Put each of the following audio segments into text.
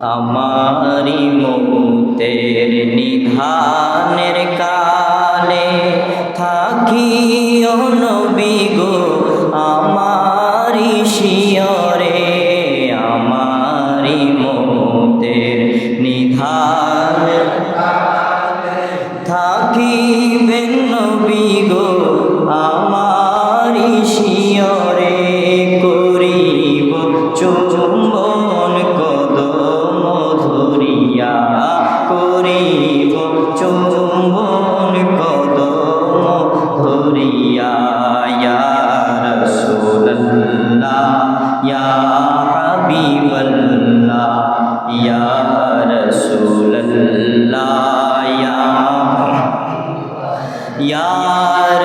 আমারি মৌতের নিধানের কালে থাকিও নবী গো আমারি শিয়রে। আমারি মৌতের নিধানের কালে থাকিবেন নবী গো আমারি শিয়রে। করিব চুম্বন কদম ধরিয়া, করিব চুম্বন কদম ধরিয়া। ইয়া রাসূলুল্লাহ ইয়া হাবিবাল্লাহ ইয়া রাসূলুল্লাহ ইয়া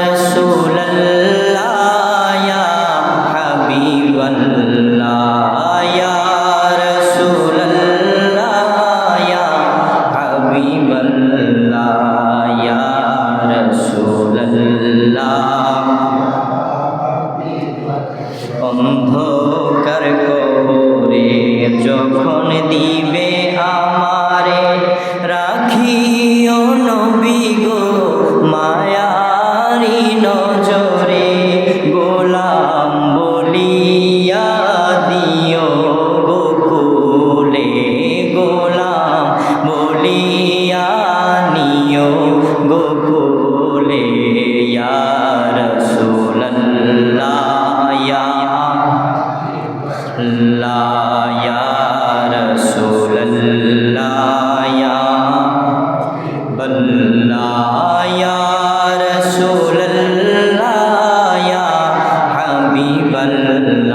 রাসূলুল্লাহ ইয়া হাবিবাল্লাহ ইয়া রাসূলুল্লাহ ইয়া হাবিবাল্লাহ ইয়া রাসূলুল্লাহ। অন্ধকার কবরে যখন দিবে আমারে, রাখিও নবী গো মায়ারি নজরে। গোলাম বলিয়া দিও গোকুলে, গোলাম বলিয়া নিও গোকুলে। ইয়া রাসূলুল্লাহ ইয়া ইয়া রাসূলুল্লাহ ইয়া হাবিবাল্লাহ ইয়া রাসূলুল্লাহ ইয়া হাবিবাল্লাহ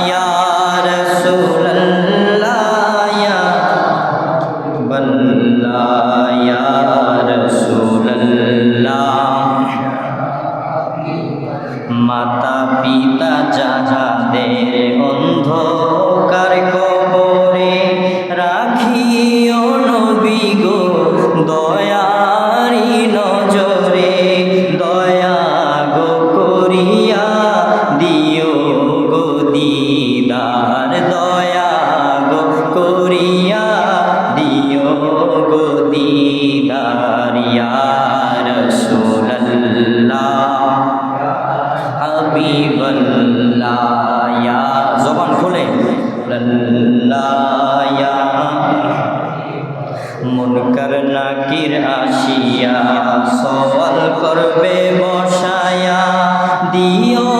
ইয়া রাসূলুল্লাহ ইয়া হাবিবাল্লাহ ইয়া রাসূলুল্লাহ। মাতা পিতা যাহাদের অন্ধকার কবরে, রাখিও নবী গো দয়ারি নজরে। দয়া গো করিয়া দিও গো দিদার, দয়া গো করিয়া দিও গো দিদার। ইয়া রাসূলুল্লাহ হাবিবাল্লাহ ইয়া, জবান খুলে ইয়া। মুনকার নাকির আসিয়া সওয়াল করবে বসায়া, দিও